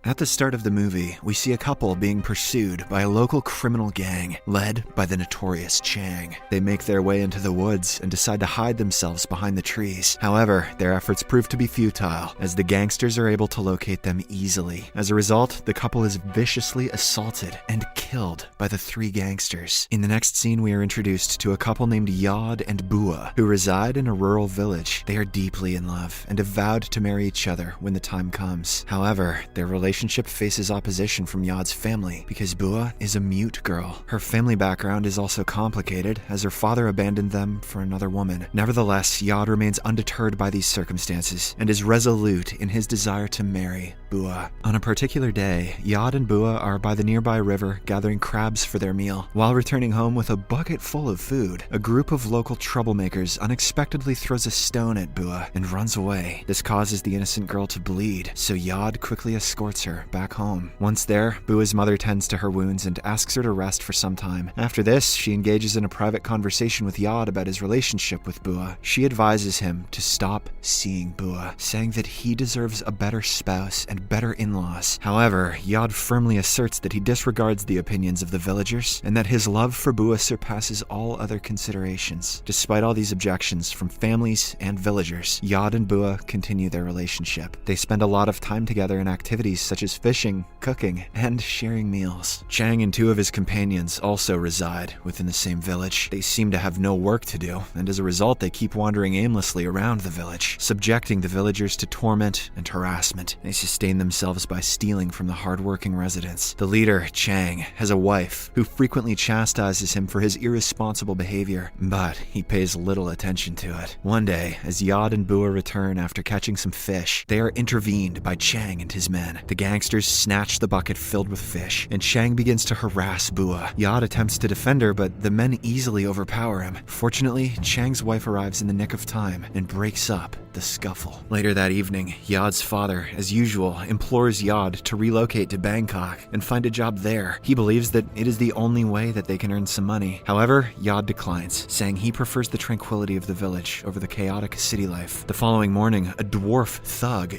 At the start of the movie, we see a couple being pursued by a local criminal gang led by the notorious Chang. They make their way into the woods and decide to hide themselves behind the trees. However, their efforts prove to be futile, as the gangsters are able to locate them easily. As a result, the couple is viciously assaulted and killed by the three gangsters. In the next scene, we are introduced to a couple named Yod and Bua, who reside in a rural village. They are deeply in love and have vowed to marry each other when the time comes. However, their relationship faces opposition from Yod's family because Bua is a mute girl. Her family background is also complicated, as her father abandoned them for another woman. Nevertheless, Yod remains undeterred by these circumstances and is resolute in his desire to marry Bua. On a particular day, Yod and Bua are by the nearby river gathering crabs for their meal. While returning home with a bucket full of food, a group of local troublemakers unexpectedly throws a stone at Bua and runs away. This causes the innocent girl to bleed, so Yod quickly escorts her back home. Once there, Bua's mother tends to her wounds and asks her to rest for some time. After this, she engages in a private conversation with Yod about his relationship with Bua. She advises him to stop seeing Bua, saying that he deserves a better spouse and better in-laws. However, Yod firmly asserts that he disregards the opinions of the villagers and that his love for Bua surpasses all other considerations. Despite all these objections from families and villagers, Yod and Bua continue their relationship. They spend a lot of time together in activities such as fishing, cooking, and sharing meals. Chang and two of his companions also reside within the same village. They seem to have no work to do, and as a result, they keep wandering aimlessly around the village, subjecting the villagers to torment and harassment. They sustain themselves by stealing from the hardworking residents. The leader, Chang, has a wife who frequently chastises him for his irresponsible behavior, but he pays little attention to it. One day, as Yod and Bua return after catching some fish, they are intervened by Chang and his men. The gangsters snatch the bucket filled with fish, and Chang begins to harass Bua. Yod attempts to defend her, but the men easily overpower him. Fortunately, Chang's wife arrives in the nick of time and breaks up the scuffle. Later that evening, Yod's father, as usual, implores Yod to relocate to Bangkok and find a job there. He believes that it is the only way that they can earn some money. However, Yod declines, saying he prefers the tranquility of the village over the chaotic city life. The following morning, a dwarf thug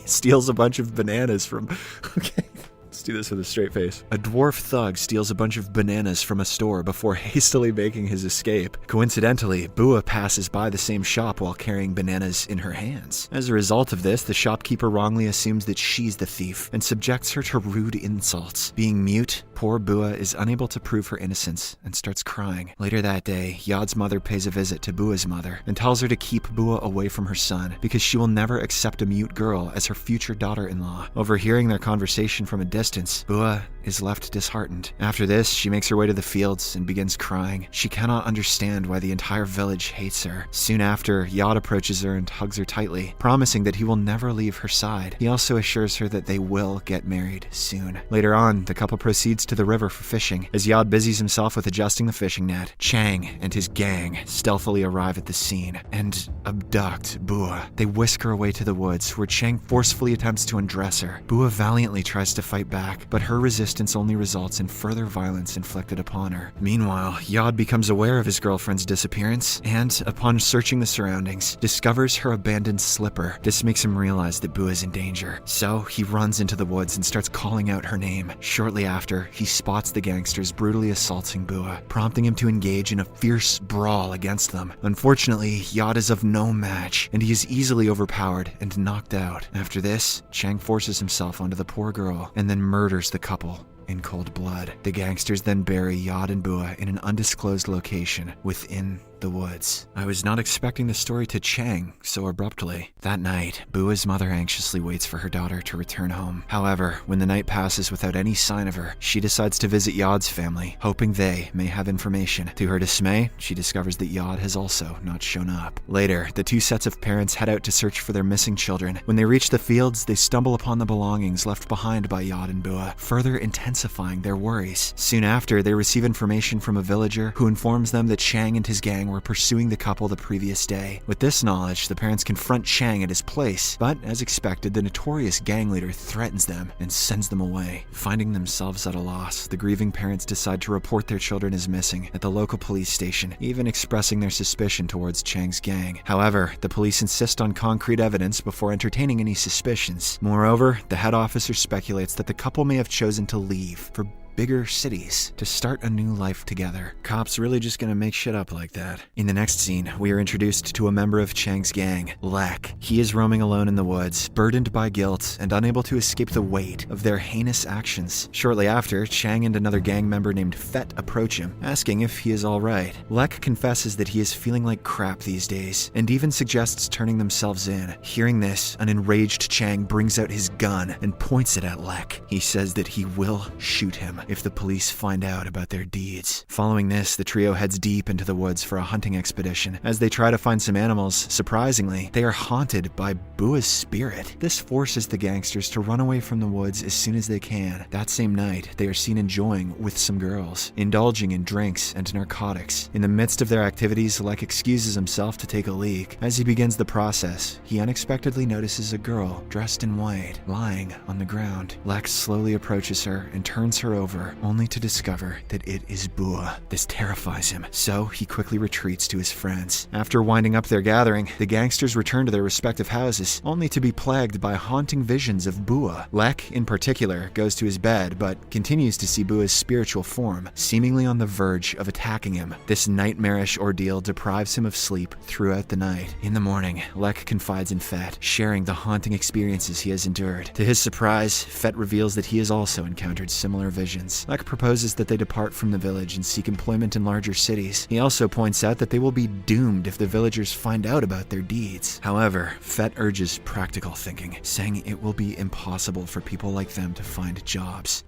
steals a bunch of bananas from... Okay. Let's do this with a straight face. A dwarf thug steals a bunch of bananas from a store before hastily making his escape. Coincidentally, Bua passes by the same shop while carrying bananas in her hands. As a result of this, the shopkeeper wrongly assumes that she's the thief and subjects her to rude insults. Being mute, poor Bua is unable to prove her innocence and starts crying. Later that day, Yod's mother pays a visit to Bua's mother and tells her to keep Bua away from her son because she will never accept a mute girl as her future daughter-in-law. Overhearing their conversation from a distance, Bua is left disheartened. After this, she makes her way to the fields and begins crying. She cannot understand why the entire village hates her. Soon after, Yod approaches her and hugs her tightly, promising that he will never leave her side. He also assures her that they will get married soon. Later on, the couple proceeds to the river for fishing. As Yod busies himself with adjusting the fishing net, Chang and his gang stealthily arrive at the scene and abduct Bua. They whisk her away to the woods, where Chang forcefully attempts to undress her. Bua valiantly tries to fight back, but her resistance only results in further violence inflicted upon her. Meanwhile, Yod becomes aware of his girlfriend's disappearance and, upon searching the surroundings, discovers her abandoned slipper. This makes him realize that Bua is in danger, so he runs into the woods and starts calling out her name. Shortly after, he spots the gangsters brutally assaulting Bua, prompting him to engage in a fierce brawl against them. Unfortunately, Yod is of no match, and he is easily overpowered and knocked out. After this, Chang forces himself onto the poor girl and then murders the couple in cold blood. The gangsters then bury Yod and Bua in an undisclosed location within the woods. I was not expecting the story to Chang so abruptly. That night, Bua's mother anxiously waits for her daughter to return home. However, when the night passes without any sign of her, she decides to visit Yod's family, hoping they may have information. To her dismay, she discovers that Yod has also not shown up. Later, the two sets of parents head out to search for their missing children. When they reach the fields, they stumble upon the belongings left behind by Yod and Bua, further intensifying intensifying their worries. Soon after, they receive information from a villager who informs them that Chang and his gang were pursuing the couple the previous day. With this knowledge, the parents confront Chang at his place, but as expected, the notorious gang leader threatens them and sends them away. Finding themselves at a loss, the grieving parents decide to report their children as missing at the local police station, even expressing their suspicion towards Chang's gang. However, the police insist on concrete evidence before entertaining any suspicions. Moreover, the head officer speculates that the couple may have chosen to leave for bigger cities to start a new life together. Cops really just gonna make shit up like that. In the next scene, we are introduced to a member of Chang's gang, Lek. He is roaming alone in the woods, burdened by guilt and unable to escape the weight of their heinous actions. Shortly after, Chang and another gang member named Fet approach him, asking if he is alright. Lek confesses that he is feeling like crap these days, and even suggests turning themselves in. Hearing this, an enraged Chang brings out his gun and points it at Lek. He says that he will shoot him if the police find out about their deeds. Following this, the trio heads deep into the woods for a hunting expedition. As they try to find some animals, surprisingly, they are haunted by Bua's spirit. This forces the gangsters to run away from the woods as soon as they can. That same night, they are seen enjoying with some girls, indulging in drinks and narcotics. In the midst of their activities, Lek excuses himself to take a leak. As he begins the process, he unexpectedly notices a girl dressed in white, lying on the ground. Lek slowly approaches her and turns her over, only to discover that it is Bua. This terrifies him, so he quickly retreats to his friends. After winding up their gathering, the gangsters return to their respective houses, only to be plagued by haunting visions of Bua. Lek, in particular, goes to his bed, but continues to see Bua's spiritual form, seemingly on the verge of attacking him. This nightmarish ordeal deprives him of sleep throughout the night. In the morning, Lek confides in Fet, sharing the haunting experiences he has endured. To his surprise, Fet reveals that he has also encountered similar visions. Lek proposes that they depart from the village and seek employment in larger cities. He also points out that they will be doomed if the villagers find out about their deeds. However, Fet urges practical thinking, saying it will be impossible for people like them to find jobs.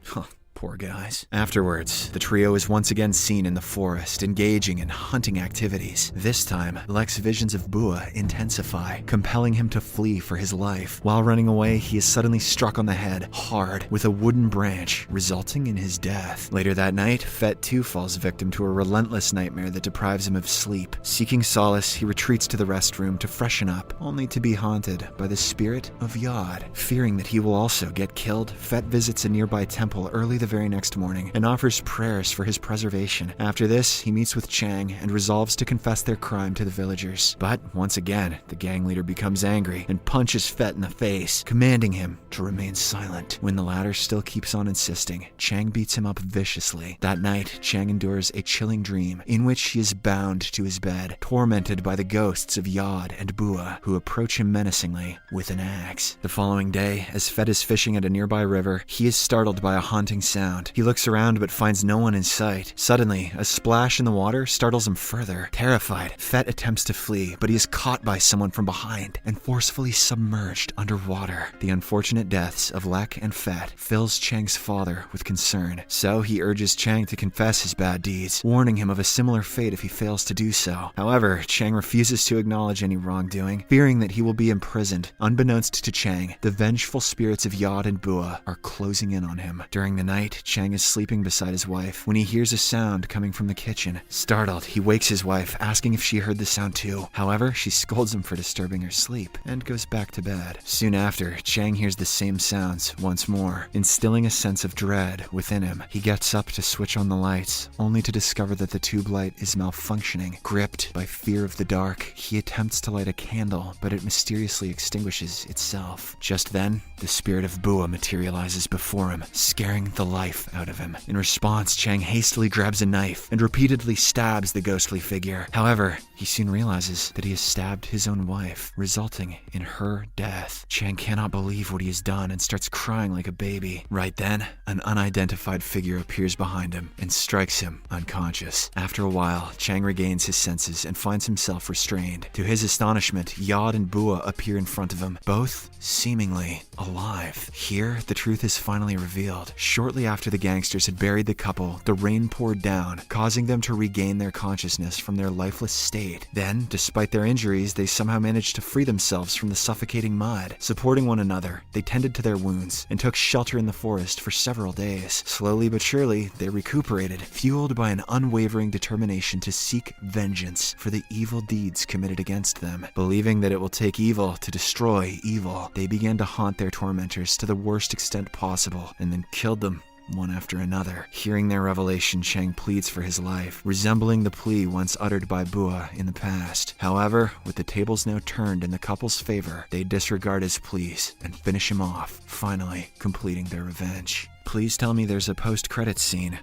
Poor guys. Afterwards, the trio is once again seen in the forest, engaging in hunting activities. This time, Lek's visions of Bua intensify, compelling him to flee for his life. While running away, he is suddenly struck on the head, hard, with a wooden branch, resulting in his death. Later that night, Fet too falls victim to a relentless nightmare that deprives him of sleep. Seeking solace, he retreats to the restroom to freshen up, only to be haunted by the spirit of Yod. Fearing that he will also get killed, Fet visits a nearby temple early the very next morning and offers prayers for his preservation. After this, he meets with Chang and resolves to confess their crime to the villagers. But once again, the gang leader becomes angry and punches Fet in the face, commanding him to remain silent. When the latter still keeps on insisting, Chang beats him up viciously. That night, Chang endures a chilling dream in which he is bound to his bed, tormented by the ghosts of Yod and Bua, who approach him menacingly with an axe. The following day, as Fet is fishing at a nearby river, he is startled by a haunting sound. He looks around but finds no one in sight. Suddenly, a splash in the water startles him further. Terrified, Fet attempts to flee, but he is caught by someone from behind and forcefully submerged underwater. The unfortunate deaths of Lek and Fet fills Chang's father with concern, so he urges Chang to confess his bad deeds, warning him of a similar fate if he fails to do so. However, Chang refuses to acknowledge any wrongdoing, fearing that he will be imprisoned. Unbeknownst to Chang, the vengeful spirits of Yod and Bua are closing in on him. During the night, Chang is sleeping beside his wife when he hears a sound coming from the kitchen. Startled, he wakes his wife, asking if she heard the sound too. However, she scolds him for disturbing her sleep and goes back to bed. Soon after, Chang hears the same sounds once more, instilling a sense of dread within him. He gets up to switch on the lights, only to discover that the tube light is malfunctioning. Gripped by fear of the dark, he attempts to light a candle, but it mysteriously extinguishes itself. Just then, the spirit of Bua materializes before him, scaring the life out of him. In response, Chang hastily grabs a knife and repeatedly stabs the ghostly figure. However, he soon realizes that he has stabbed his own wife, resulting in her death. Chang cannot believe what he has done and starts crying like a baby. Right then, an unidentified figure appears behind him and strikes him unconscious. After a while, Chang regains his senses and finds himself restrained. To his astonishment, Yod and Bua appear in front of him, both seemingly alive. Here, the truth is finally revealed. Shortly after the gangsters had buried the couple, the rain poured down, causing them to regain their consciousness from their lifeless state suffocate. Then, despite their injuries, they somehow managed to free themselves from the suffocating mud. Supporting one another, they tended to their wounds and took shelter in the forest for several days. Slowly but surely, they recuperated, fueled by an unwavering determination to seek vengeance for the evil deeds committed against them. Believing that it will take evil to destroy evil, they began to haunt their tormentors to the worst extent possible and then killed them one after another. Hearing their revelation, Chang pleads for his life, resembling the plea once uttered by Bua in the past. However, with the tables now turned in the couple's favor, they disregard his pleas and finish him off, finally completing their revenge. Please tell me there's a post-credits scene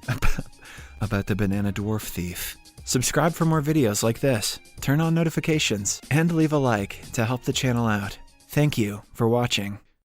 about the banana dwarf thief. Subscribe for more videos like this, turn on notifications, and leave a like to help the channel out. Thank you for watching.